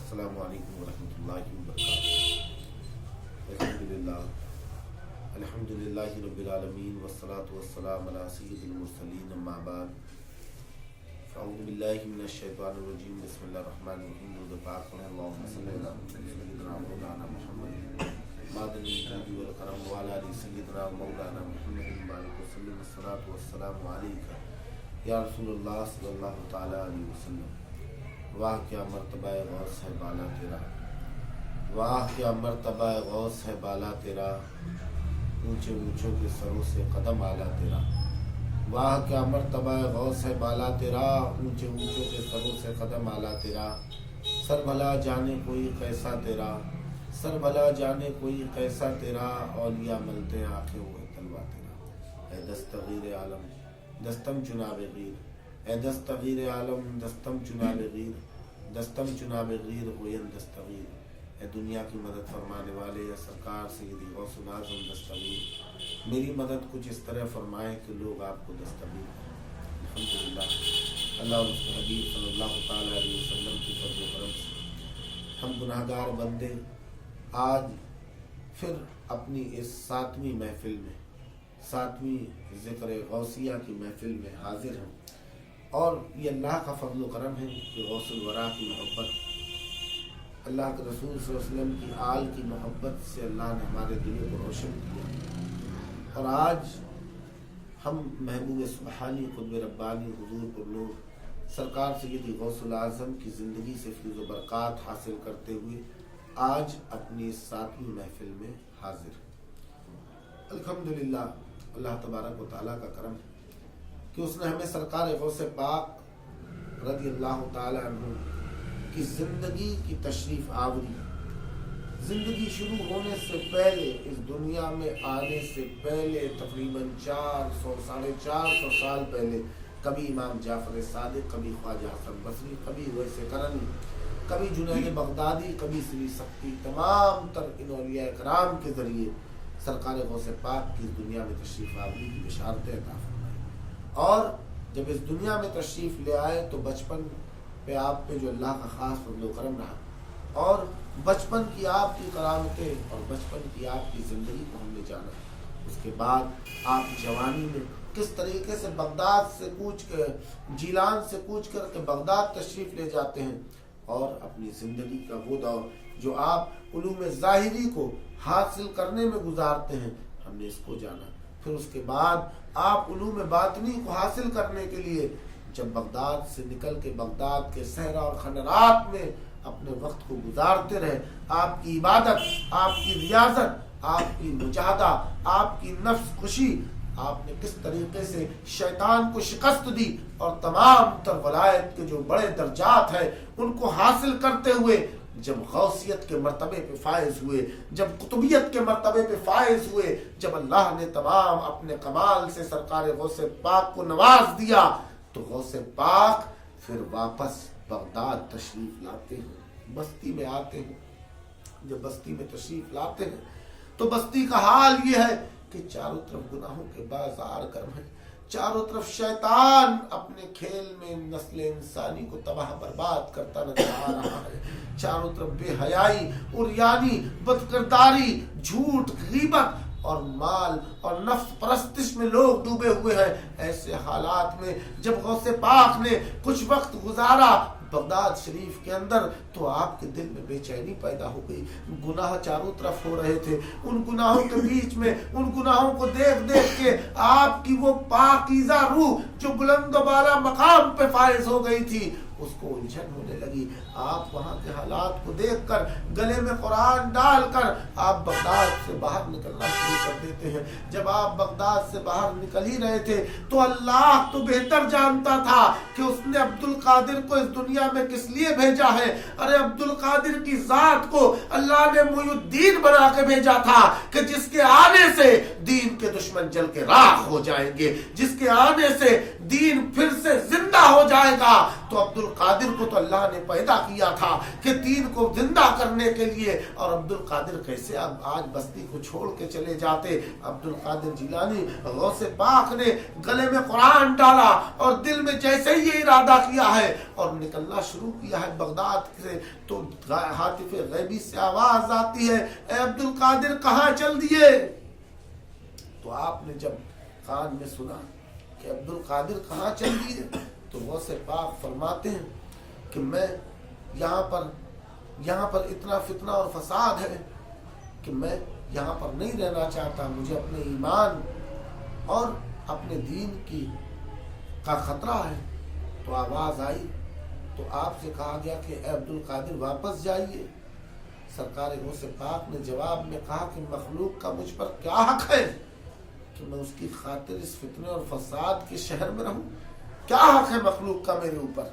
السلام علیکم ورحمۃ اللہ وبرکاتہ۔ الحمدللہ رب العالمین والصلاة والسلام علی سید المرسلین، اما بعد فاعوذ باللہ من الشیطان الرجیم، بسم اللہ الرحمن الرحیم۔ درود پاک پڑھیں، اللہم صلی علی سیدنا مولانا محمد معدن الجود والکرم وعلی آل سیدنا مولانا محمد بارک وسلم، الصلاۃ والسلام علیک یا رسول اللہ صلی اللہ تعالی علیہ وسلم۔ واہ کیا مرتبہ غوث ہے بالا تیرا، واہ کیا مرتبہ غوث ہے بالا تیرا، اونچے اونچوں کے سروں سے قدم آلا تیرا۔ واہ کیا مرتبہ غوث ہے بالا تیرا، اونچے اونچوں کے سروں سے قدم آلا تیرا۔ سر بھلا جانے کوئی کیسا تیرا، سر بھلا جانے کوئی کیسا تیرا، اولیاء ملتے آنکھیں ہوئے تلوا تیرا۔ اے دستغیر عالم دستم چناب غیر، اے دستغیر عالم دستم چناب غیر، دستم چناب غیر ہوین دستغیر۔ اے دنیا کی مدد فرمانے والے یا سرکار سیدی غوث العظم دستغیر، میری مدد کچھ اس طرح فرمائے کہ لوگ آپ کو دستغیر کریں۔ الحمدللہ اللہ اور اس کے حبیب صلی اللہ تعالی علیہ وسلم کی فضل و کرم سے ہم گناہ گار بندے آج پھر اپنی اس 7ویں محفل میں، 7ویں ذکر غوثیہ کی محفل میں حاضر ہیں، اور یہ اللہ کا فضل و کرم ہے کہ غوث الورا کی محبت، اللہ کے رسول صلی اللہ علیہ وسلم کی آل کی محبت سے اللہ نے ہمارے دلوں کو روشن کیا، اور آج ہم محبوب سبحانی قطب ربانی حضور پر نور سرکار سیدی غوث العظم کی زندگی سے فیض و برکات حاصل کرتے ہوئے آج اپنی 7ویں محفل میں حاضر ہیں۔ الحمدللہ اللہ تبارک و تعالیٰ کا کرم ہے کہ اس نے ہمیں سرکار غوث پاک رضی اللہ تعالی عنہ کی زندگی کی تشریف آوری، زندگی شروع ہونے سے پہلے، اس دنیا میں آنے سے پہلے تقریباً 400 ساڑھے 400 سال پہلے کبھی امام جعفر صادق، کبھی خواجہ حسن بصری، کبھی ویس کرنی، کبھی جنید بغدادی، کبھی سری سختی، تمام تر ان اولیاء کرام کے ذریعے سرکار غوث پاک کی اس دنیا میں تشریف آوری کی بشارتیں عطا فرمائی، اور جب اس دنیا میں تشریف لے آئے تو بچپن پہ آپ پہ جو اللہ کا خاص فضل و کرم رہا، اور بچپن کی آپ کی کرامتیں اور بچپن کی آپ کی زندگی کو ہم نے جانا۔ اس کے بعد آپ جوانی میں کس طریقے سے بغداد سے کوچ کر، جیلان سے کوچ کر کے بغداد تشریف لے جاتے ہیں، اور اپنی زندگی کا وہ دور جو آپ علوم ظاہری کو حاصل کرنے میں گزارتے ہیں، ہم نے اس کو جانا۔ پھر اس کے بعد آپ علوم باطنی کو حاصل کرنے کے لیے جب بغداد سے نکل کے بغداد کے صحرا اور خنرات میں اپنے وقت کو گزارتے رہے، آپ کی عبادت، آپ کی ریاضت، آپ کی مجاہدہ، آپ کی نفس خوشی، آپ نے کس طریقے سے شیطان کو شکست دی، اور تمام تر ولایت کے جو بڑے درجات ہیں ان کو حاصل کرتے ہوئے جب غوثیت کے مرتبے پہ فائز ہوئے، جب قطبیت کے مرتبے پہ فائز ہوئے، جب اللہ نے تمام اپنے کمال سے سرکار غوث پاک کو نواز دیا، تو غوث پاک پھر واپس بغداد تشریف لاتے ہیں، بستی میں آتے ہیں۔ جب بستی میں تشریف لاتے ہیں تو بستی کا حال یہ ہے کہ چاروں طرف گناہوں کے بازار گرم ہیں، چاروں طرف شیطان اپنے کھیل میں نسل انسانی کو تباہ برباد کرتا نظر آ رہا ہے، چاروں طرف بے حیائی، عریانی، بدکرداری، جھوٹ، غیبت اور مال اور نفس پرستش میں لوگ ڈوبے ہوئے ہیں۔ ایسے حالات میں جب غوث پاک نے کچھ وقت گزارا بغداد شریف کے اندر تو آپ کے دل میں بے چینی پیدا ہو گئی، گناہ چاروں طرف ہو رہے تھے، ان گناہوں کے بیچ میں ان گناہوں کو دیکھ دیکھ کے آپ کی وہ پاکیزہ روح جو بلند و بالا مقام پہ فائز ہو گئی تھی اس کو الجھن ہونے لگی۔ آپ وہاں کے حالات کو دیکھ کر گلے میں قرآن ڈال کر آپ بغداد سے باہر نکلنا شروع کر دیتے ہیں۔ جب آپ بغداد سے باہر نکل ہی رہے تھے تو اللہ تو بہتر جانتا تھا کہ اس نے عبد القادر کو اس دنیا میں کس لیے بھیجا ہے۔ ارے عبد القادر کی ذات کو اللہ نے محی الدین بنا کے بھیجا تھا کہ جس کے آنے سے دین کے دشمن جل کے راکھ ہو جائیں گے، جس کے آنے سے دین پھر سے زندہ ہو جائے گا۔ تو عبد القادر کو تو اللہ نے پیدا کیا تھا کہ دین کو زندہ کرنے کے لیے، اور عبد القادر کیسے اب آج بستی کو چھوڑ کے چلے جاتے۔ عبد القادر جیلانی غوث پاک نے گلے میں قرآن ڈالا اور دل میں جیسے ہی یہ ارادہ کیا ہے اور نکلنا شروع کیا ہے بغداد سے، تو ہاتف غیبی سے آواز آتی ہے، اے عبد القادر کہاں چل دیے؟ تو آپ نے جب کان میں سنا کہ عبد القادر کہاں چل دیے، تو غوث پاک فرماتے ہیں کہ میں یہاں پر اتنا فتنہ اور فساد ہے کہ میں یہاں پر نہیں رہنا چاہتا، مجھے اپنے ایمان اور اپنے دین کا خطرہ ہے۔ تو آواز آئی تو آپ سے کہا گیا کہ اے عبد القادر واپس جائیے۔ سرکار غوث پاک نے جواب میں کہا کہ مخلوق کا مجھ پر کیا حق ہے کہ میں اس کی خاطر اس فتنے اور فساد کے شہر میں رہوں؟ کیا حق ہے مخلوق کا میرے اوپر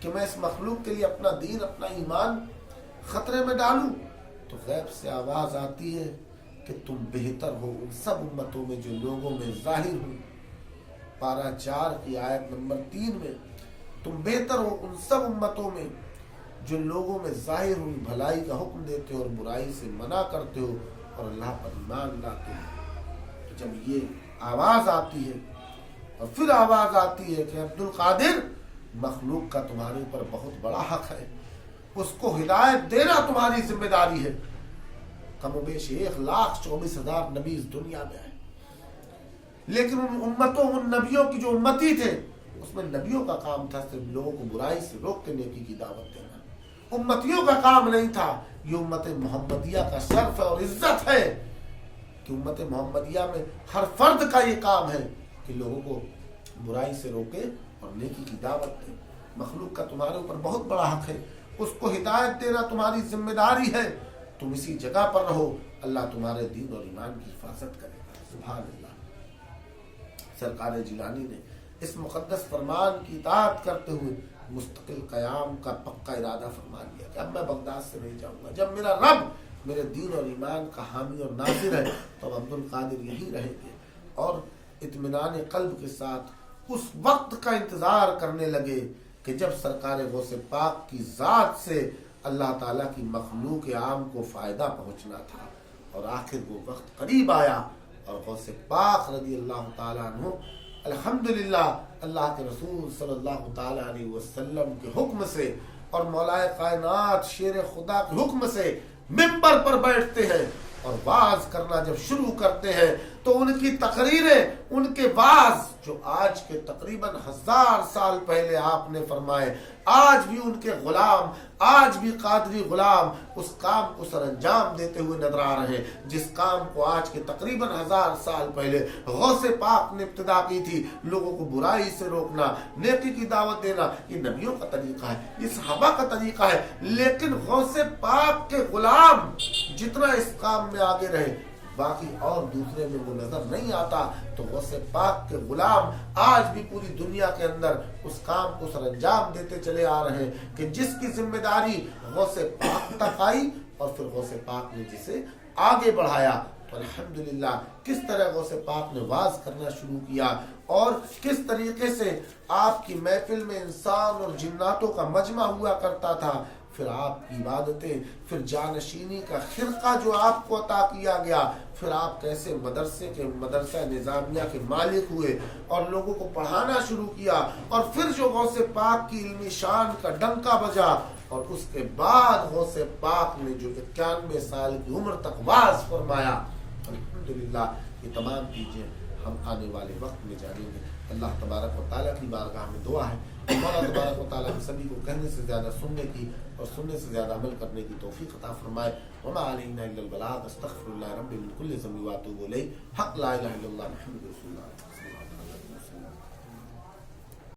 کہ میں اس مخلوق کے لیے اپنا دین اپنا ایمان خطرے میں ڈالوں؟ تو غیب سے آواز آتی ہے کہ تم بہتر ہو ان سب امتوں میں جو لوگوں میں ظاہر ہوں۔ پارہ 4 کی آیت نمبر 3 میں، تم بہتر ہو ان سب امتوں میں جو لوگوں میں ظاہر ہوں، بھلائی کا حکم دیتے ہو اور برائی سے منع کرتے ہو اور اللہ پر ایمان لاتے ہو۔ تو جب یہ آواز آتی ہے اور پھر آواز آتی ہے کہ عبد القادر مخلوق کا تمہارے اوپر بہت بڑا حق ہے، اس کو ہدایت دینا تمہاری ذمہ داری ہے۔ کم و بیش 1,24,000 نبی اس دنیا میں آئے، لیکن ان امتوں ان نبیوں کی جو امتی تھے اس میں نبیوں کا کام تھا صرف لوگوں کو برائی سے روک کے نیکی کی دعوت دینا، امتیوں کا کام نہیں تھا۔ یہ امت محمدیہ کا شرف اور عزت ہے کہ امت محمدیہ میں ہر فرد کا یہ کام ہے کہ لوگوں کو برائی سے روکے اور نیکی کی دعوت دے۔ مخلوق کا تمہارے اوپر بہت بڑا حق ہے، اس کو ہدایت دینا تمہاری ذمہ داری ہے۔ تم اسی جگہ پر رہو، اللہ تمہارے دین اور ایمان کی حفاظت کرے گا۔ سبحان اللہ۔ سرکار جیلانی نے اس مقدس فرمان کی اطاعت کرتے ہوئے مستقل قیام کا پکا ارادہ فرما لیا کہ اب میں بغداد سے نہیں جاؤں گا، جب میرا رب میرے دین اور ایمان کا حامی اور ناصر ہے تو عبد القادر یہیں رہیں گے، اور اطمینان قلب کے ساتھ اس وقت کا انتظار کرنے لگے کہ جب سرکار غوث پاک کی ذات سے اللہ تعالیٰ کی مخلوق عام کو فائدہ پہنچنا تھا۔ اور آخر وہ وقت قریب آیا اور غوث پاک رضی اللہ تعالیٰ عنہ الحمدللہ اللہ کے رسول صلی اللہ تعالیٰ علیہ وسلم کے حکم سے اور مولا کائنات شیر خدا کے حکم سے منبر پر بیٹھتے ہیں اور واعظ کرنا جب شروع کرتے ہیں تو ان کی تقریریں، ان کے واعظ جو آج کے تقریباً 1000 سال پہلے آپ نے فرمائے، آج بھی ان کے غلام، آج بھی قادری غلام اس کام کو سر انجام دیتے ہوئے نظر آ رہے ہیں جس کام کو آج کے تقریباً 1000 سال پہلے غوث پاک نے ابتدا کی تھی۔ لوگوں کو برائی سے روکنا، نیکی کی دعوت دینا، یہ نبیوں کا طریقہ ہے، یہ صحابہ کا طریقہ ہے، لیکن غوث پاک کے غلام جتنا اس کام میں آگے رہے باقی اور دوسرے میں وہ نظر نہیں آتا۔ تو غوث پاک کے غلام آج بھی پوری دنیا کے اندر اس کام کو سر انجام دیتے چلے آ رہے ہیں کہ جس کی ذمہ داری غوث پاک تک آئی اور پھر غوث پاک نے جسے آگے بڑھایا۔ تو الحمدللہ کس طرح غوث پاک نے واعظ کرنا شروع کیا اور کس طریقے سے آپ کی محفل میں انسان اور جناتوں کا مجمع ہوا کرتا تھا، پھر آپ کی عبادتیں، پھر جانشینی کا خرقہ جو آپ کو عطا کیا گیا، پھر آپ کیسے مدرسہ نظامیہ کے مالک ہوئے اور لوگوں کو پڑھانا شروع کیا، اور پھر جو غوث پاک کی علمی شان کا ڈنکا بجا، اور اس کے بعد غوث پاک نے جو 91 سال کی عمر تک واعظ فرمایا۔ الحمدللہ یہ تمام چیزیں ہم آنے والے وقت میں جانیں گے۔ اللہ تبارک و تعالیٰ کی بارگاہ میں دعا ہے مولا تبارک و تعالیٰ ہم سبھی کو کہنے سے زیادہ سننے کی اور سننے سے زیادہ عمل کرنے کی توفیق عطا فرمائے۔ وما علینا الا البلاغ، استغفر اللہ ربی من کل ذنب واتوب الیہ، حق لا الہ الا اللہ محمد رسول اللہ صلی اللہ علیہ وسلم۔